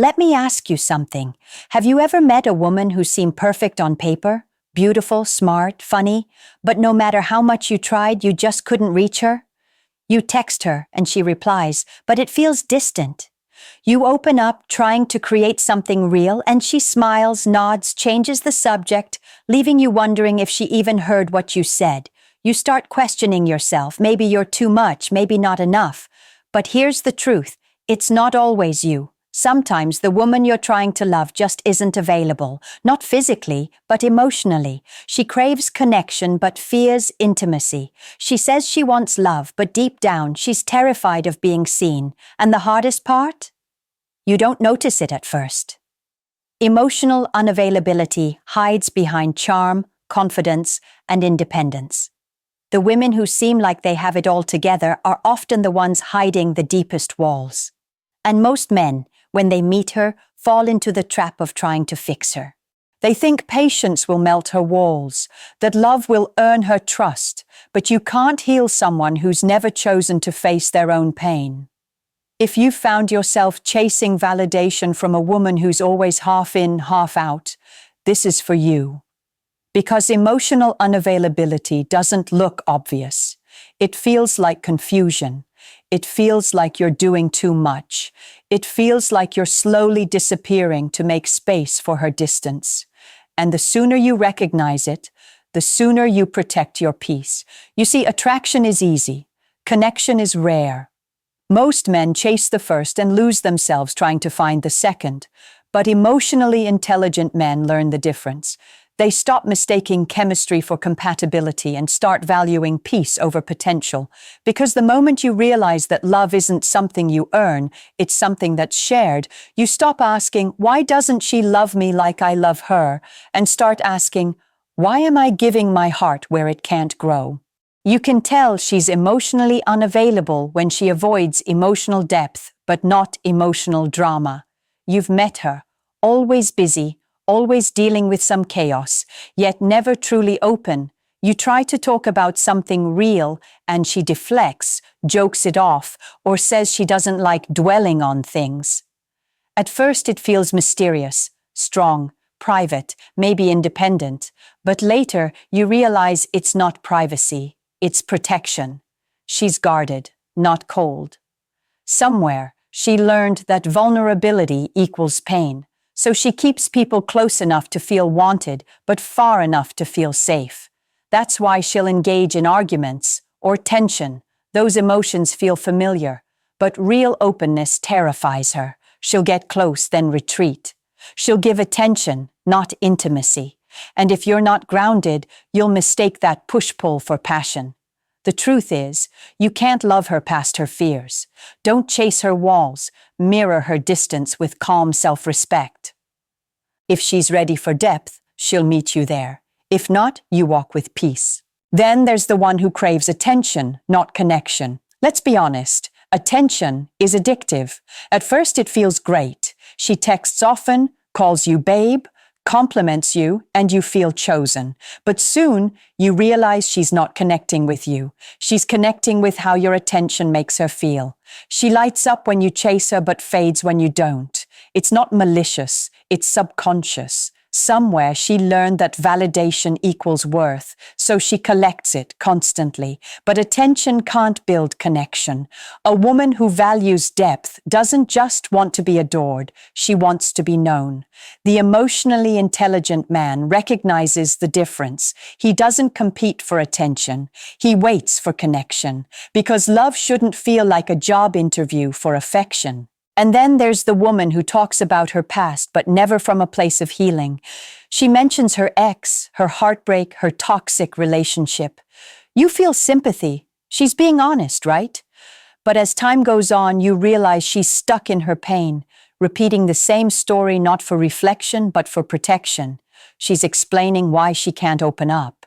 Let me ask you something. Have you ever met a woman who seemed perfect on paper? Beautiful, smart, funny, but no matter how much you tried, you just couldn't reach her? You text her and she replies, but it feels distant. You open up, trying to create something real, and she smiles, nods, changes the subject, leaving you wondering if she even heard what you said. You start questioning yourself. Maybe you're too much, maybe not enough. But here's the truth. It's not always you. Sometimes the woman you're trying to love just isn't available, not physically, but emotionally. She craves connection but fears intimacy. She says she wants love, but deep down she's terrified of being seen. And the hardest part? You don't notice it at first. Emotional unavailability hides behind charm, confidence, and independence. The women who seem like they have it all together are often the ones hiding the deepest walls. And most men, when they meet her, fall into the trap of trying to fix her. They think patience will melt her walls, that love will earn her trust, but you can't heal someone who's never chosen to face their own pain. If you found yourself chasing validation from a woman who's always half in, half out, this is for you. Because emotional unavailability doesn't look obvious. It feels like confusion. It feels like you're doing too much. It feels like you're slowly disappearing to make space for her distance. And the sooner you recognize it, the sooner you protect your peace. You see, attraction is easy. Connection is rare. Most men chase the first and lose themselves trying to find the second. But emotionally intelligent men learn the difference. They stop mistaking chemistry for compatibility and start valuing peace over potential. Because the moment you realize that love isn't something you earn, it's something that's shared, you stop asking, why doesn't she love me like I love her? And start asking, why am I giving my heart where it can't grow? You can tell she's emotionally unavailable when she avoids emotional depth, but not emotional drama. You've met her, always busy, always dealing with some chaos, yet never truly open. You try to talk about something real and she deflects, jokes it off, or says she doesn't like dwelling on things. At first it feels mysterious, strong, private, maybe independent, but later you realize it's not privacy, it's protection. She's guarded, not cold. Somewhere, she learned that vulnerability equals pain. So she keeps people close enough to feel wanted, but far enough to feel safe. That's why she'll engage in arguments or tension. Those emotions feel familiar, but real openness terrifies her. She'll get close, then retreat. She'll give attention, not intimacy. And if you're not grounded, you'll mistake that push-pull for passion. The truth is, you can't love her past her fears. Don't chase her walls. Mirror her distance with calm self-respect. If she's ready for depth, she'll meet you there. If not, you walk with peace. Then there's the one who craves attention, not connection. Let's be honest, attention is addictive. At first it feels great. She texts often, calls you babe, compliments you, and you feel chosen. But soon, you realize she's not connecting with you. She's connecting with how your attention makes her feel. She lights up when you chase her but fades when you don't. It's not malicious, it's subconscious. Somewhere she learned that validation equals worth, so she collects it constantly. But attention can't build connection. A woman who values depth doesn't just want to be adored, she wants to be known. The emotionally intelligent man recognizes the difference. He doesn't compete for attention, he waits for connection, because love shouldn't feel like a job interview for affection. And then there's the woman who talks about her past, but never from a place of healing. She mentions her ex, her heartbreak, her toxic relationship. You feel sympathy. She's being honest, right? But as time goes on, you realize she's stuck in her pain, repeating the same story not for reflection, but for protection. She's explaining why she can't open up.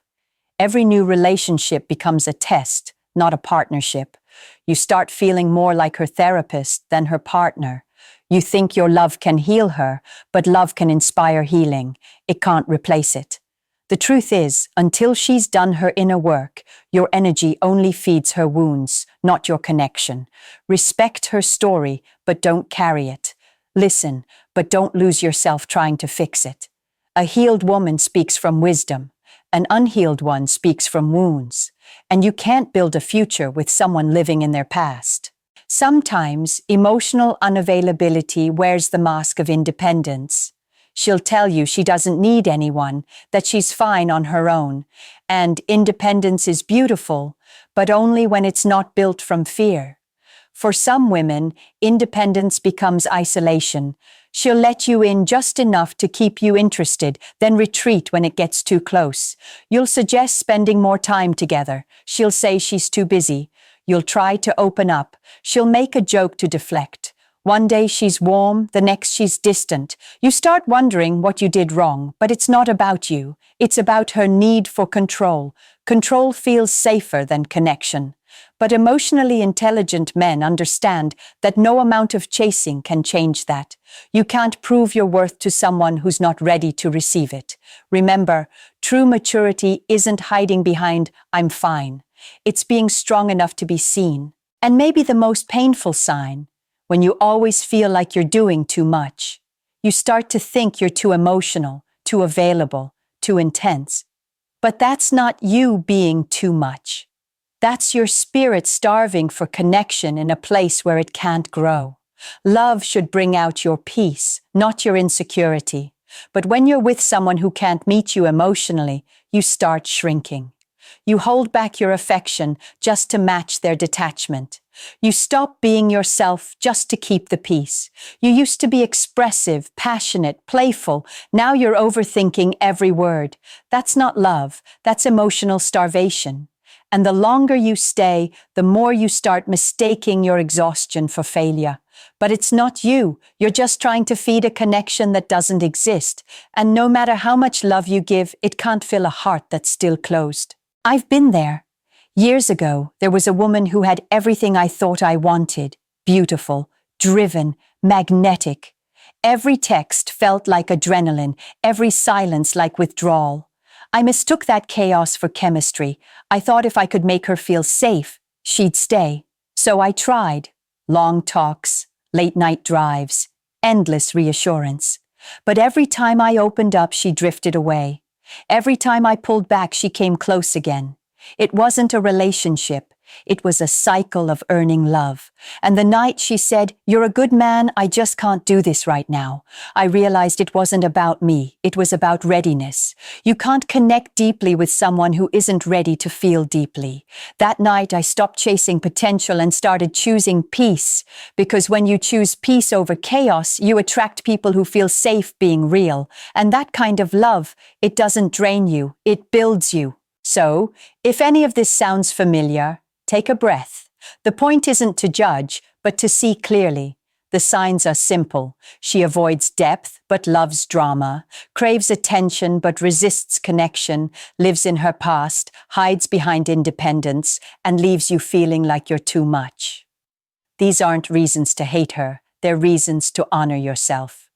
Every new relationship becomes a test, not a partnership. You start feeling more like her therapist than her partner. You think your love can heal her, but love can inspire healing. It can't replace it. The truth is, until she's done her inner work, your energy only feeds her wounds, not your connection. Respect her story, but don't carry it. Listen, but don't lose yourself trying to fix it. A healed woman speaks from wisdom. An unhealed one speaks from wounds. And you can't build a future with someone living in their past. Sometimes emotional unavailability wears the mask of independence. She'll tell you she doesn't need anyone, that she's fine on her own, and independence is beautiful, but only when it's not built from fear. For some women, independence becomes isolation. She'll let you in just enough to keep you interested, then retreat when it gets too close. You'll suggest spending more time together. She'll say she's too busy. You'll try to open up. She'll make a joke to deflect. One day she's warm, the next she's distant. You start wondering what you did wrong, but it's not about you. It's about her need for control. Control feels safer than connection. But emotionally intelligent men understand that no amount of chasing can change that. You can't prove your worth to someone who's not ready to receive it. Remember, true maturity isn't hiding behind, "I'm fine." It's being strong enough to be seen. And maybe the most painful sign, when you always feel like you're doing too much. You start to think you're too emotional, too available, too intense. But that's not you being too much. That's your spirit starving for connection in a place where it can't grow. Love should bring out your peace, not your insecurity. But when you're with someone who can't meet you emotionally, you start shrinking. You hold back your affection just to match their detachment. You stop being yourself just to keep the peace. You used to be expressive, passionate, playful. Now you're overthinking every word. That's not love. That's emotional starvation. And the longer you stay, the more you start mistaking your exhaustion for failure. But it's not you. You're just trying to feed a connection that doesn't exist. And no matter how much love you give, it can't fill a heart that's still closed. I've been there. Years ago, there was a woman who had everything I thought I wanted. Beautiful, driven, magnetic. Every text felt like adrenaline, every silence like withdrawal. I mistook that chaos for chemistry. I thought if I could make her feel safe, she'd stay. So I tried. Long talks, late-night drives, endless reassurance. But every time I opened up, she drifted away. Every time I pulled back, she came close again. It wasn't a relationship. It was a cycle of earning love. And the night she said, "You're a good man, I just can't do this right now," I realized it wasn't about me. It was about readiness. You can't connect deeply with someone who isn't ready to feel deeply. That night I stopped chasing potential and started choosing peace. Because when you choose peace over chaos, you attract people who feel safe being real. And that kind of love, it doesn't drain you, it builds you. So, if any of this sounds familiar, take a breath. The point isn't to judge, but to see clearly. The signs are simple. She avoids depth, but loves drama, craves attention, but resists connection, lives in her past, hides behind independence, and leaves you feeling like you're too much. These aren't reasons to hate her. They're reasons to honor yourself.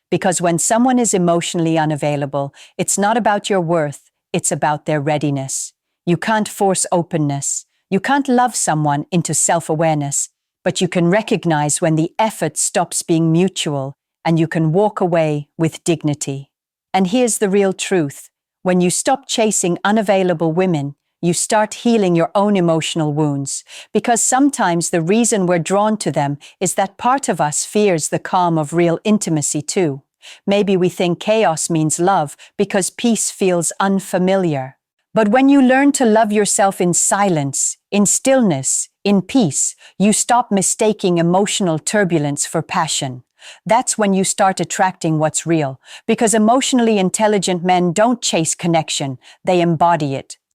Because when someone is emotionally unavailable, it's not about your worth, it's about their readiness. You can't force openness. You can't love someone into self-awareness, but you can recognize when the effort stops being mutual and you can walk away with dignity. And here's the real truth. When you stop chasing unavailable women, you start healing your own emotional wounds, because sometimes the reason we're drawn to them is that part of us fears the calm of real intimacy too. Maybe we think chaos means love because peace feels unfamiliar. But when you learn to love yourself in silence, in stillness, in peace, you stop mistaking emotional turbulence for passion. That's when you start attracting what's real, because emotionally intelligent men don't chase connection, they embody it.